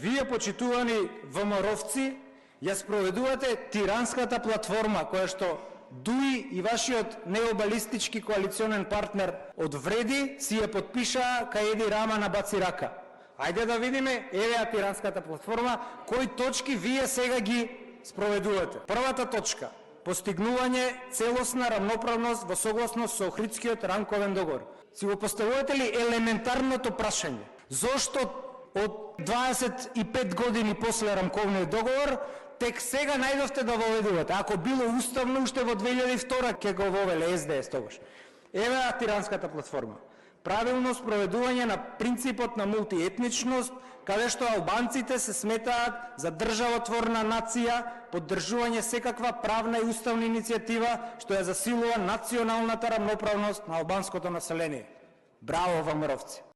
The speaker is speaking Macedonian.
Вие, почитувани ВМРО-вци, ја спроведувате тиранската платформа, која што ДУИ и вашиот необалистички коалиционен партнер одвреди, си ја подпишаа кај Еди Рама на Баци рака. Ајде да видиме, еве ја тиранската платформа, кои точки вие сега ги спроведувате. Првата точка – постигнување целосна рамноправност во согласност со Охридскиот рамковен договор. Си го поставувате ли елементарното прашање? Зошто од 25 години после рамковниот договор тек сега најдовте да воведувате? Ако било уставно, уште во 2002 ќе го вовеле СДС тогаш. Еве ја тиранската платформа. Правилно спроведување на принципот на мултиетничност, каде што албанците се сметаат за државотворна нација, поддржување секаква правна и уставна иницијатива што ја засилува националната рамноправност на албанското население. Браво, ВМРО-вци!